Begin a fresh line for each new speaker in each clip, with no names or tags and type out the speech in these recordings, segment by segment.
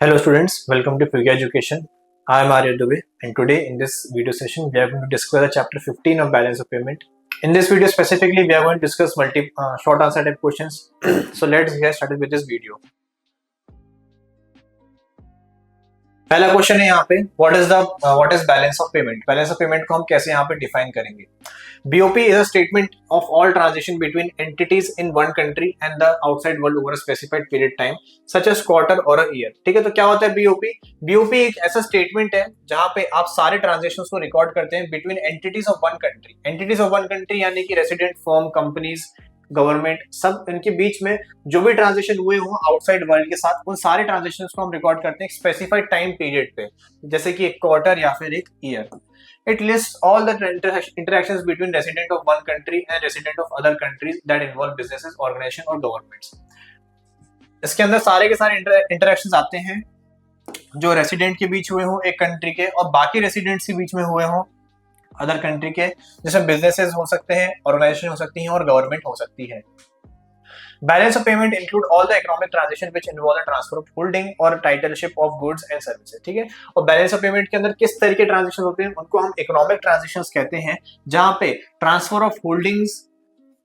Hello students, welcome to Pugya Education. I am Arya Dubey and today in this video session we are going to discuss the chapter 15 of balance of payment. In this video specifically we are going to discuss short answer type questions. So let's get started with this video. पहला question है यहाँ पे what is balance of payment. Balance of payment को हम कैसे यहाँ पे define करेंगे। BOP is a statement of all transaction between entities in one country and the outside world over a specified period time such as quarter or a year। ठीक है, तो क्या होता है BOP? BOP एक ऐसा स्टेटमेंट है जहां पे आप सारे ट्रांजेक्शंस को रिकॉर्ड करते हैं between entities of one country. Entities of one country यानी कि रेसिडेंट फर्म, कंपनीज, गवर्नमेंट, सब इनके बीच में जो भी ट्रांजेक्शन हुए हो आउटसाइड वर्ल्ड के साथ, उन सारे ट्रांजेक्शंस को हम रिकॉर्ड करते हैं स्पेसिफाइड टाइम पीरियड पे, जैसे कि एक क्वार्टर या फिर एक year. It lists all the interactions between resident of one country and resident of other countries that involve businesses, organizations और governments। इसके अंदर सारे के सारे इंटरेक्शंस आते हैं जो रेसिडेंट के बीच हुए हो एक कंट्री के और बाकी रेसिडेंट्स के बीच में हुए हो अदर कंट्री के, जिसमें बिजनेसेस हो सकते हैं, ऑर्गेनाइजेशन हो सकती हैं और गवर्नमेंट हो सकती है। Balance of payment include all the economic transaction which involve the transfer of holding or titleship of goods and services। ठीक है, और बैलेंस ऑफ पेमेंट के अंदर किस तरह के ट्रांजेक्शन होते हैं उनको हम इकोनॉमिक ट्रांजेक्शंस कहते हैं, जहां पे transfer of holdings,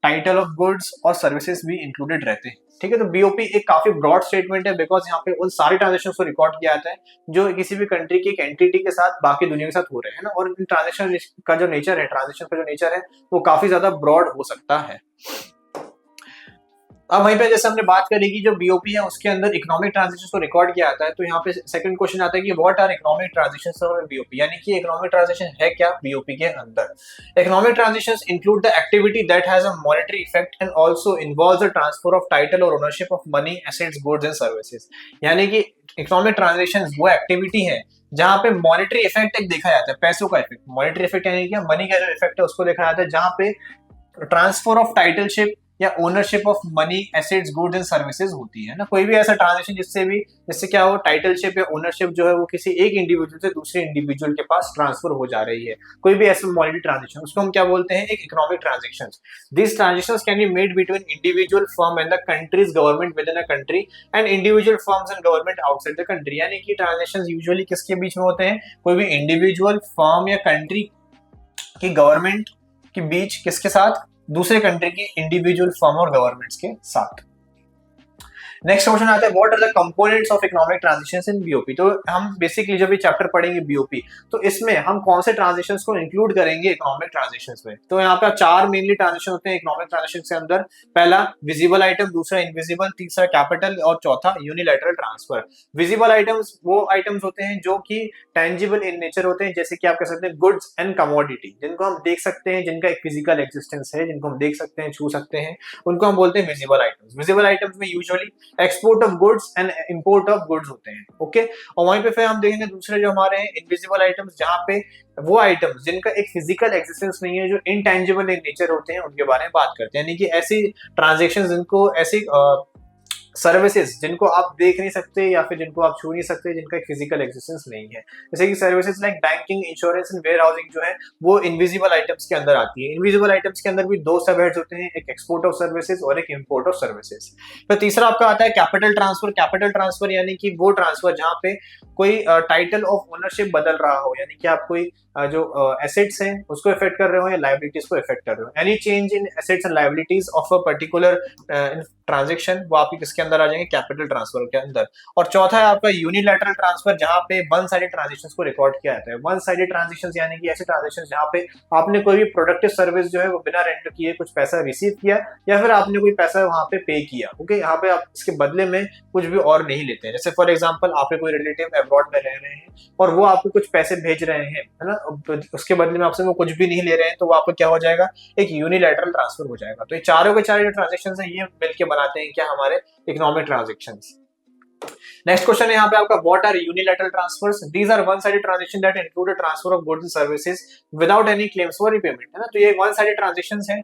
title of goods और सर्विसेज भी इंक्लूडेड रहते हैं। ठीक है, तो BOP एक काफी ब्रॉड स्टेटमेंट है बिकॉज यहाँ पे उन सारे ट्रांजेक्शन को रिकॉर्ड किया जाता है जो किसी भी कंट्री की एक एंटिटी के साथ बाकी दुनिया के साथ हो रहे हैं ना, और इन ट्रांजेक्शन का जो नेचर है, ट्रांजेक्शन का जो नेचर है वो काफी ज्यादा ब्रॉड हो सकता है। अब वहीं पे जैसे हमने बात करी कि जो BOP है उसके अंदर इकोनॉमिक ट्रांजेक्शन को रिकॉर्ड किया जाता है, तो यहाँ पे सेकंड क्वेश्चन आता है कि what are economic transactions of BOP, यानी कि इकोनॉमिक ट्रांजेक्शन है क्या BOP के अंदर। Economic transactions include the activity that has a monetary effect and also involves the transfer of title और ownership of money, assets, goods and services. यानी कि economic transactions वो एक्टिविटी है जहां पे मॉनेटरी इफेक्ट एक देखा जाता है, पैसों का इफेक्ट। मॉनेटरी इफेक्ट यानी कि मनी का जो इफेक्ट है उसको देखा जाता है, जहां पे ट्रांसफर ऑफ टाइटलशिप या ownership of money, assets, goods and services होती है ना। कोई भी ऐसा ट्रांजेक्शन जिससे क्या हो, टाइटलशिप या ओनरशिप जो है वो किसी एक इंडिविजुअल से दूसरे इंडिविजुअल के पास ट्रांसफर हो जा रही है, कोई भी ऐसा मॉनेटरी ट्रांजेक्शन, उसको हम क्या बोलते हैं, एक economic transactions. This transactions can be made between individual firm and the countries government with in a country and individual firms and government outside the country. यानी कि ट्रांजेक्शंस यूजुअली किसके बीच में होते हैं, कोई भी इंडिविजुअल फर्म या कंट्री की गवर्नमेंट के बीच, किसके साथ, दूसरे कंट्री की इंडिविजुअल फर्म और गवर्नमेंट्स के साथ। नेक्स्ट क्वेश्चन आता है what are the components of economic transactions in BOP। तो हम बेसिकली जब ये चैप्टर पढ़ेंगे BOP, तो इसमें हम कौन से ट्रांजेक्शंस को इंक्लूड करेंगे इकोनॉमिक ट्रांजेक्शंस में। तो यहाँ पे चार मेनली ट्रांजेक्शन होते हैं इकोनॉमिक ट्रांजेक्शन के अंदर। पहला विजिबल आइटम, दूसरा इनविजिबल, तीसरा कैपिटल और चौथा यूनिलैटरल ट्रांसफर। विजिबल आइटम्स वो आइटम्स होते हैं जो कि टेंजिबल इन नेचर होते हैं, जैसे कि आप कह सकते हैं गुड्स एंड कमोडिटी, जिनको हम देख सकते हैं, जिनका एक फिजिकल एग्जिस्टेंस है, जिनको हम देख सकते हैं, छू सकते हैं, उनको हम बोलते हैं विजिबल आइटम्स। विजिबल आइटम्स में usually export of goods and import of goods होते हैं। ओके, और वहीं पे फिर हम देखेंगे दूसरे जो हमारे हैं इनविजिबल आइटम्स, जहां पे वो आइटम्स जिनका एक फिजिकल एग्जिस्टेंस नहीं है, जो इनटेंजिबल इन नेचर होते हैं, उनके बारे में बात करते हैं। यानी कि ऐसी ट्रांजेक्शन जिनको ऐसी सर्विसेज जिनको आप देख नहीं सकते या फिर जिनको आप छू नहीं सकते, जिनका एक फिजिकल एग्जिस्टेंस नहीं है, जैसे कि services like banking, insurance and warehousing जो है वो इनविजिबल आइटम्स के अंदर आती है। इनविजिबल आइटम्स के अंदर भी दो सब हेड्स होते हैं, एक एक्सपोर्ट ऑफ सर्विसेज और एक इंपोर्ट ऑफ सर्विसेज। फिर तीसरा आपका आता है कैपिटल ट्रांसफर। कैपिटल ट्रांसफर यानी कि वो ट्रांसफर जहां पे कोई टाइटल ऑफ ओनरशिप बदल रहा हो, यानी कि आप कोई जो एसेट्स हैं उसको इफेक्ट कर रहे हो या लायबिलिटीज को इफेक्ट कर रहे हो। Any change in assets and liabilities of a particular transaction, वो आपके किसके अंदर आ जाएंगे, कैपिटल ट्रांसफर के अंदर। और चौथा है आपका यूनिलैटरल ट्रांसफर, जहां पे वन साइडेड ट्रांजेक्शंस को रिकॉर्ड किया जाता है। वन साइडेड ट्रांजेक्शंस यानी कि ऐसे ट्रांजेक्शंस जहां पे आपने कोई भी प्रोडक्टिव सर्विस जो है वो बिना रेंडर किए कुछ पैसा रिसीव किया या फिर आपने कोई पैसा वहां पे पे किया। ओके, यहाँ पे आप इसके बदले में कुछ भी और नहीं लेते हैं। जैसे फॉर एग्जाम्पल आपके कोई रिलेटिव अब्रॉड में रह रहे हैं और वो आपको कुछ पैसे भेज रहे हैं, है ना, उसके बदले में आपसे वो कुछ भी नहीं ले रहे हैं, तो वो आपको क्या हो जाएगा, एक यूनिलैटरल ट्रांसफर हो जाएगा। तो ये चारों के चार जो ट्रांजेक्शंस हैं ये मिलके बनाते हैं क्या, हमारे इकोनॉमिक ट्रांजेक्शंस। नेक्स्ट क्वेश्चन है यहाँ पे आपका what are unilateral transfers. These are one sided transaction that include transfer of goods and services without any claims for repayment, है ना। तो ये वन साइडेड ट्रांजेक्शंस हैं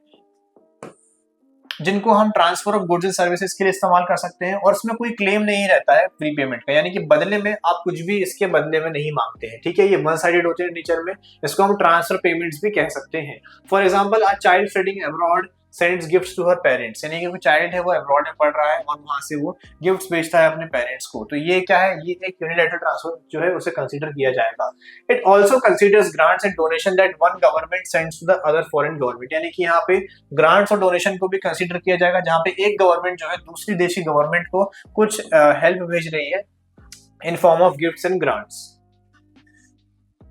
जिनको हम transfer of goods and services के लिए इस्तेमाल कर सकते हैं और इसमें कोई क्लेम नहीं रहता है प्रीपेमेंट का, यानी कि बदले में आप कुछ भी इसके बदले में नहीं मांगते हैं। ठीक है, ये वन साइडेड होते हैं नेचर में, इसको हम ट्रांसफर पेमेंट्स भी कह सकते हैं। For example a child studying abroad sends gifts to her parents, यानी कि कोई चाइल्ड है वो अब्रॉड में पढ़ रहा है और वहां से वो गिफ्ट्स भेजता है अपने पेरेंट्स को, तो ये क्या है, ये एक यूनिलैटरल ट्रांसफर जो है उसे कंसीडर किया जाएगा। It also considers grants and donation that one government sends to the other foreign government, यानी कि यहाँ पे ग्रांट्स और डोनेशन को भी कंसीडर किया जाएगा, जहाँ पे एक गवर्नमेंट जो है दूसरी देशी गवर्नमेंट को कुछ हेल्प भेज रही है in form of gifts and grants.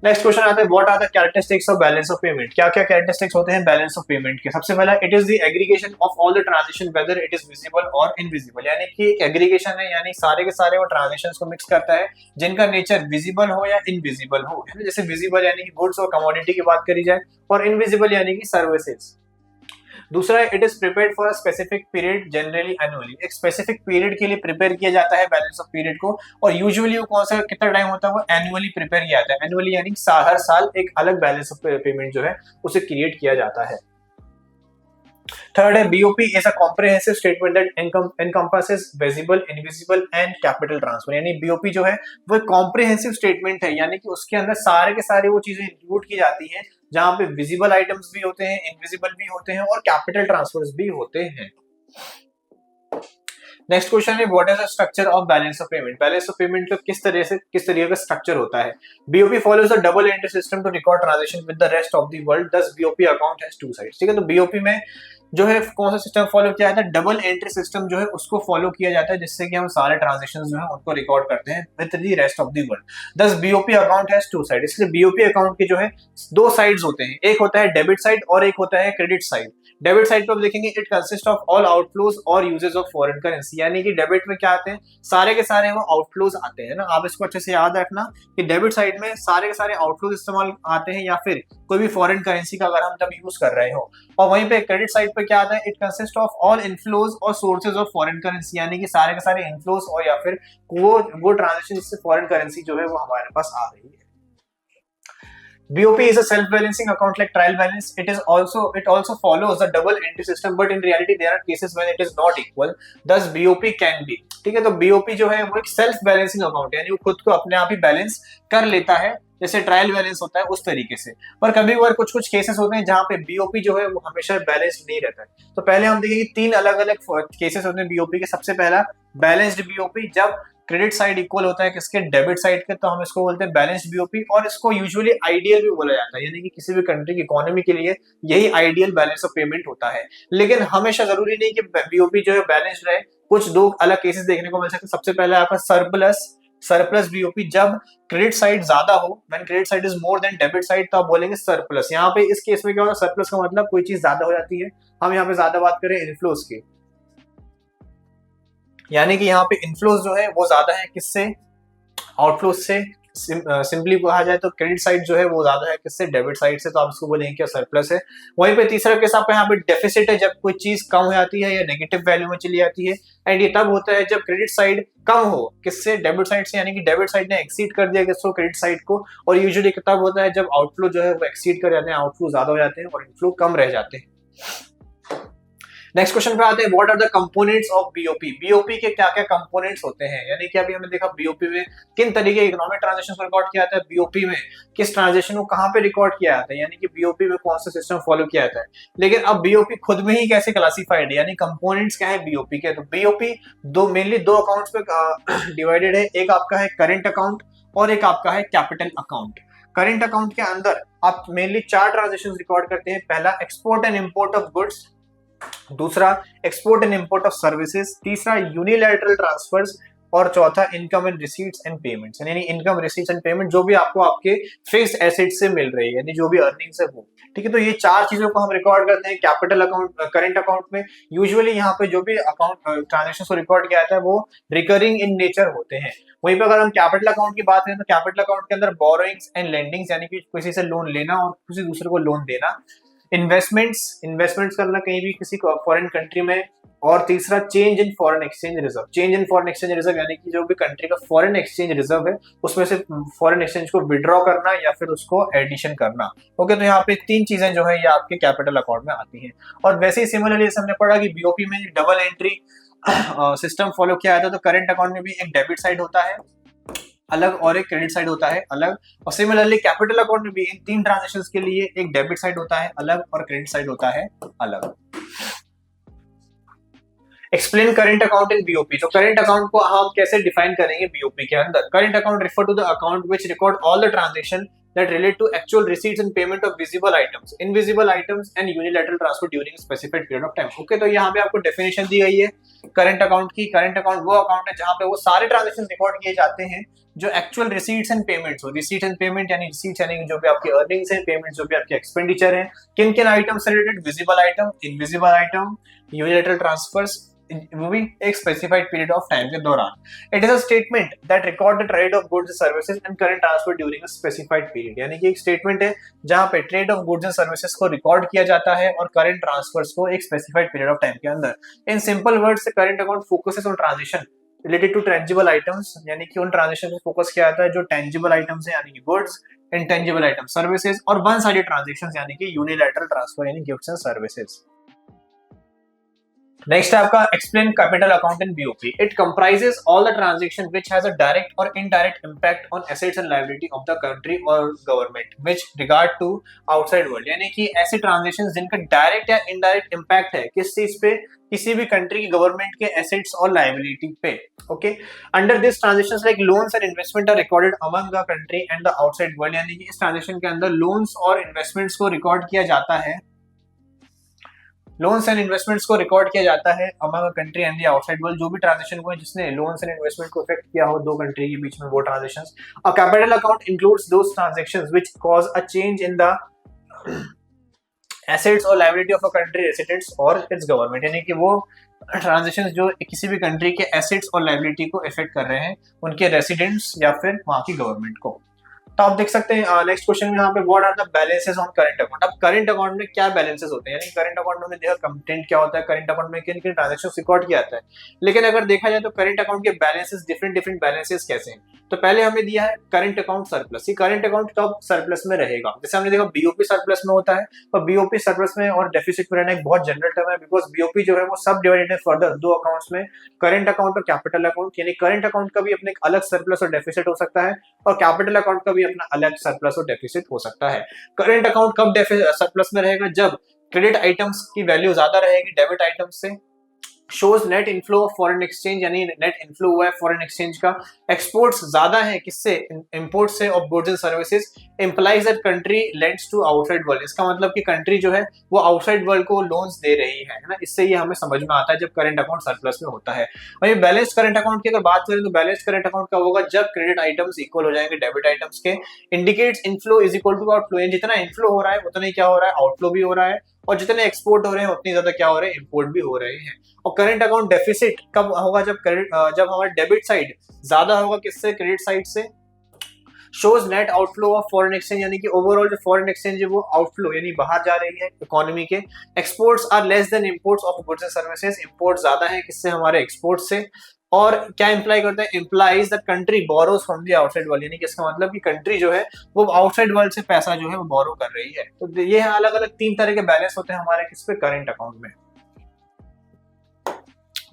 Next question आता है what are the characteristics of balance of payment, क्या क्या कैरेक्टरिस्टिक्स होते हैं बैलेंस ऑफ पेमेंट के। सबसे पहला, it is the aggregation of all the transaction whether it is visible और इनविजिबल, यानी कि एक एग्रीगेशन है, यानी सारे के सारे वो ट्रांजैक्शंस को मिक्स करता है जिनका नेचर विजिबल हो या इनविजिबल हो, है ना। जैसे विजिबल यानी कि गुड्स और कमोडिटी की बात करी जाए, और इनविजिबल यानी कि सर्विसेज। दूसरा है it is prepared for a specific period generally annually, एक स्पेसिफिक पीरियड के लिए प्रिपेयर किया जाता है बैलेंस ऑफ पीरियड को, और यूजुअली वो कौन सा कितना टाइम होता है, वो एनुअली प्रिपेयर किया जाता है। एनुअली यानी हर साल एक अलग बैलेंस ऑफ पेमेंट जो है उसे क्रिएट किया जाता है। थर्ड है BOP is a comprehensive statement that encompasses visible, invisible and capital transfer, यानी बीओपी जो है वो कॉम्प्रिहेंसिव स्टेटमेंट है, यानी कि उसके अंदर सारे के सारे वो चीजें इंक्लूड की जाती हैं जहां पे विजिबल आइटम्स भी होते हैं, इनविजिबल भी होते हैं और कैपिटल ट्रांसफर्स भी होते हैं। नेक्स्ट क्वेश्चन है what is the structure of balance of payment, balance of payment का किस तरह का स्ट्रक्चर होता है। BOP follows the double entry system to record transaction with the rest of the world, thus BOP account has two sides, ठीक है। तो BOP में जो है कौन सा सिस्टम फॉलो किया जाता है, डबल एंट्री सिस्टम जो है उसको फॉलो किया जाता है, जिससे कि हम सारे ट्रांजैक्शंस जो है उनको रिकॉर्ड करते हैं with the rest of the world. Thus BOP account has two side, इसलिए बीओपी अकाउंट के जो है दो साइड्स होते हैं, एक होता है डेबिट साइड और एक होता है क्रेडिट साइड। डेबिट साइड पर आप देखेंगे it consist of all outflows और यूजेस ऑफ फॉरेन करेंसी, यानी कि डेबिट में क्या आते हैं, सारे के सारे वो आउटफ्लोज आते हैं ना। आप इसको अच्छे से याद रखना कि डेबिट साइड में सारे के सारे आउटफ्लोज इस्तेमाल आते हैं या फिर कोई भी फॉरेन करेंसी का अगर हम तब यूज कर रहे हो, और वहीं पे क्रेडिट साइड पे क्या आता है, it consist of all inflows और सोर्सेज ऑफ फॉरेन करेंसी, यानी कि सारे के सारे इनफ्लोज और या फिर वो ट्रांजैक्शन जिससे फॉरेन करेंसी जो है वो हमारे पास आ रही है। BOP is a self-balancing account like trial balance. It also follows the double entry system, but in reality there are cases when it is not equal. Thus BOP can be, ठीक है। तो BOP जो है वो एक self balancing account है, यानी वो खुद को अपने आप ही बैलेंस कर लेता है, जैसे ट्रायल बैलेंस होता है उस तरीके से। पर कभी बार कुछ केसेस होते हैं जहाँ पे BOP जो है वो हमेशा बैलेंस्ड नहीं रहता है। तो पहले हम देखेंगे तीन अलग अलग केसेस होते हैं BOP के। सबसे पहला बैलेंस्ड BOP, जब क्रेडिट साइड इक्वल होता है किसके, डेबिट साइड के, तो हम इसको बोलते हैं बैलेंस्ड बीओपी, और इसको यूजुअली आइडियल भी बोला जाता है, यानी कि किसी भी कंट्री की इकोनॉमी के लिए यही आइडियल बैलेंस ऑफ पेमेंट होता है। लेकिन हमेशा जरूरी नहीं कि बीओपी जो है बैलेंस्ड रहे, कुछ दो अलग केसेस देखने को मिल सकते हैं। सबसे पहले आपका सरप्लस बीओपी, जब क्रेडिट साइड ज्यादा हो, when credit side is more than debit side, तो आप बोलेंगे सरप्लस। यहाँ पे इस केस में क्या होगा, सरप्लस का मतलब कोई चीज ज्यादा हो जाती है। हम यहाँ पे ज्यादा बात करें इनफ्लोज की, यानी कि यहाँ पे इनफ्लोज जो है वो ज्यादा है किससे, आउटफ्लोज से। सिंपली कहा जाए तो क्रेडिट साइड जो है वो ज्यादा है किससे, डेबिट साइड से, तो आप इसको बोलेंगे क्या, सरप्लस है। वहीं पे तीसरा केस आपका यहाँ पे डेफिसिट है, जब कोई चीज कम हो जाती है या नेगेटिव वैल्यू में चली जाती है, एंड ये तब होता है जब क्रेडिट साइड कम हो किससे, डेबिट साइड से, यानी कि डेबिट साइड ने एक्सीड कर दिया किसको, क्रेडिट साइड को। और यूजुअली तब होता है जब आउटफ्लो जो है वो एक्सीड कर जाते हैं, आउटफ्लो ज्यादा हो जाते हैं और इनफ्लो कम रह जाते हैं। नेक्स्ट क्वेश्चन पे आते हैं what are the components of BOP, BOP के क्या क्या कंपोनेंट्स होते हैं, यानी कि अभी हमने देखा बीओपी में किन तरीके के इकोनॉमिक ट्रांजैक्शन को रिकॉर्ड किया जाता है, बीओपी में किस ट्रांजैक्शन को कहां पे रिकॉर्ड किया जाता है, यानी कि बीओपी में कौन सा सिस्टम फॉलो किया जाता है। लेकिन अब बीओपी खुद में ही कैसे क्लासिफाइड है, यानी कंपोनेंट्स क्या है बीओपी के। तो बीओपी मेनली दो अकाउंट्स पे डिवाइडेड है, एक आपका है करेंट अकाउंट और एक आपका है कैपिटल अकाउंट। करेंट अकाउंट के अंदर आप मेनली चार ट्रांजैक्शंस रिकॉर्ड करते हैं। पहला export and import of goods, दूसरा export and import of services, तीसरा यूनिलैटरल ट्रांसफर्स, और चौथा income and receipts and payments, यानी इनकम रिसीट्स एंड पेमेंट जो भी आपको आपके फिक्स्ड एसेट से मिल रही है, यानी जो भी अर्निंग्स है वो, ठीक है। तो ये चार चीजों को हम रिकॉर्ड करते हैं कैपिटल अकाउंट, करेंट अकाउंट में। यूजुअली यहाँ पे जो भी अकाउंट ट्रांजेक्शन को रिकॉर्ड किया जाता है वो रिकरिंग इन नेचर होते हैं। वहीं पे अगर हम कैपिटल अकाउंट की बात करें तो कैपिटल अकाउंट के अंदर बोरोइंग्स एंड लेंडिंग्स, यानी कि किसी से लोन लेना और किसी दूसरे को लोन देना, इन्वेस्टमेंट्स करना कहीं भी किसी फॉरेन कंट्री में, और तीसरा change in foreign exchange reserve, change in foreign exchange reserve, यानी कि जो भी कंट्री का फॉरेन एक्सचेंज रिजर्व है उसमें से फॉरेन एक्सचेंज को विड्रॉ करना या फिर उसको एडिशन करना। ओके, तो यहाँ पे तीन चीजें जो है ये आपके कैपिटल अकाउंट में आती हैं। और वैसे ही सिमिलरली हमने पढ़ा कि बीओपी में डबल एंट्री सिस्टम फॉलो किया जाता है, तो करेंट अकाउंट में भी एक डेबिट साइड होता है अलग और एक क्रेडिट साइड होता है अलग, और सिमिलरली कैपिटल अकाउंट में भी इन तीन ट्रांजैक्शंस के लिए एक डेबिट साइड होता है अलग और क्रेडिट साइड होता है अलग। Explain current account in BOP. तो करंट अकाउंट को हम कैसे डिफाइन करेंगे बीओपी के अंदर? Current account refer to the account which record all the transaction that relate to actual receipts and payment of visible items, invisible items and unilateral transfer during a specified period of time. Okay, तो यहाँ पे आपको definition दी गई है current account की। Current account वो account है जहाँ पे वो सारे ट्रांजैक्शन रिकॉर्ड किए जाते हैं जो एक्चुअल रिसीट्स एंड पेमेंट्स हो। रिसीट एंड पेमेंट यानी रिसीट्स यानी जो भी आपकी अर्निंग्स है, पेमेंट्स जो भी आपके एक्सपेंडिचर है, किन किन आइटम से related, visible item, invisible item, unilateral transfers, वो भी एक स्पेसिफाइड पीरियड ऑफ टाइम के दौरान। It is a statement that record the trade of goods and services and current transfer during a specified period. यानी कि एक statement है जहां पे trade of goods and services को रिकॉर्ड किया जाता है और करंट ट्रांसफर्स को एक स्पेसिफाइड पीरियड ऑफ टाइम के अंदर। In simple words, current account focuses on transition related to tangible items, यानी कि उन ट्रांजेक्शन पे फोकस किया जाता है जो टेंजिबल आइटम्स है यानी कि गुड्स, इंटेंजिबल आइटम सर्विसेज, और वन साइडेड ट्रांजैक्शंस यानी कि यूनिलैटरल ट्रांसफर यानी गिफ्ट्स एंड सर्विसेज। नेक्स्ट है आपका explain capital account in BOP. It comprises all the transaction which has a direct और indirect impact on assets and liability of the country और government which regard to outside world. यानी कि ऐसे transactions जिनका direct या indirect impact है किस चीज पे, किसी भी कंट्री की गवर्नमेंट के एसेट्स और लायबिलिटी पे। Okay, under this transactions like loans and investment are recorded among the country and the outside world. यानी कि इस ट्रांजैक्शन के अंदर लोन्स और इन्वेस्टमेंट्स को रिकॉर्ड किया जाता है, लोन्स एंड इन्वेस्टमेंट्स को रिकॉर्ड किया जाता है among country and the outside world. जो भी ट्रांजैक्शन हुए जिसने लोन्स एंड इन्वेस्टमेंट को इफेक्ट किया हो दो कंट्री के बीच में, वो transactions. A capital account includes those transactions which cause a change in the assets और liability of a country residents और इट्स गवर्नमेंट। यानी कि वो ट्रांजैक्शंस जो किसी भी कंट्री के एसेट्स और लायबिलिटी को इफेक्ट कर रहे हैं उनके रेसिडेंट्स या फिर वहां की गवर्नमेंट को। तो आप देख सकते हैं नेक्स्ट क्वेश्चन में यहाँ पे what are the balances on current account. अब करंट अकाउंट में क्या बैलेंसेस होते हैं, यानी करंट अकाउंट में हमने देखा कंटेंट क्या होता है, करंट अकाउंट में किन किन ट्रांजैक्शंस रिकॉर्ड किया जाता है। लेकिन अगर देखा जाए तो करंट अकाउंट के बैलेंसेस डिफरेंट बैलेंसेस कैसे हैं। तो पहले हमने दिया है करंट अकाउंट सरप्लस। ये करंट अकाउंट कब सरप्लस में रहेगा, जैसे हमने देखा बीओपी सरप्लस में होता है, और बीओपी सरप्लस में और डेफिसिट में रहना एक बहुत जनरल टर्म है, बिकॉज बीओपी जो है वो सब डिवाइडेड है फर्दर दो अकाउंट्स में, करंट अकाउंट और कैपिटल अकाउंट। यानी करंट अकाउंट का भी अपने अलग सरप्लस और डेफिसिट हो सकता है और कैपिटल अकाउंट का भी अपना अलग सरप्लस और डेफिसिट हो सकता है। करंट अकाउंट कब सरप्लस में रहेगा, जब क्रेडिट आइटम्स की वैल्यू ज्यादा रहेगी डेबिट आइटम्स से। Shows net inflow of foreign exchange, यानी नेट इनफ्लो हुआ है फॉरेन एक्सचेंज का। एक्सपोर्ट्स ज्यादा है किससे, इंपोर्ट से of goods and services. Implies that country lends to outside world, इसका मतलब कि कंट्री जो है वो आउटसाइड वर्ल्ड को लोन्स दे रही है ना। इससे ये हमें समझ में आता है जब करंट अकाउंट सरप्लस में होता है। वहीं बैलेंस्ड करंट अकाउंट की अगर बात करें तो बैलेंस्ड करंट अकाउंट कब होगा, जब क्रेडिट आइटम्स इक्वल हो जाएंगे डेबिट आइटम्स के। Indicates inflow is equal to outflow, जितना इनफ्लो हो रहा है उतना ही क्या हो रहा है, आउटफ्लो भी हो रहा है, और जितने एक्सपोर्ट हो रहे हैं उतनी ज्यादा क्या हो रहे हैं, इंपोर्ट भी हो रहे हैं। और करंट अकाउंट डेफिसिट कब होगा, जब जब हमारा डेबिट साइड ज्यादा होगा किससे, क्रेडिट साइड से। Shows net outflow of foreign exchange, यानी कि ओवरऑल जो फॉरेन एक्सचेंज है वो आउटफ्लो यानी बाहर जा रही है इकोनॉमी के। Exports are less than imports of goods and services, import ज्यादा है किससे, हमारे एक्सपोर्ट से। और क्या इंप्लाई करता है, implies the country borrows from the outside world, यानी कि इसका मतलब कि कंट्री जो है वो आउटसाइड वर्ल्ड से पैसा जो है वो बोरो कर रही है। तो ये अलग अलग तीन तरह के बैलेंस होते हैं हमारे किस पे, करंट अकाउंट में।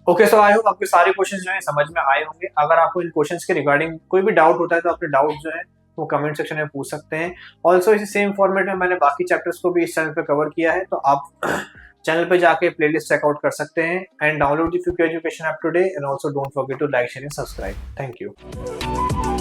ओके, सो आई होप आपके सारे क्वेश्चंस जो है समझ में आए होंगे। अगर आपको इन क्वेश्चंस के रिगार्डिंग कोई भी डाउट होता है तो अपने डाउट जो है वो कमेंट सेक्शन में पूछ सकते हैं। ऑल्सो इसी सेम फॉर्मेट में मैंने बाकी चैप्टर्स को भी इस चैनल पे कवर किया है, तो आप चैनल पे जाके प्लेलिस्ट चेकआउट कर सकते हैं and download the future education app today and also don't forget to like share and subscribe. Thank you.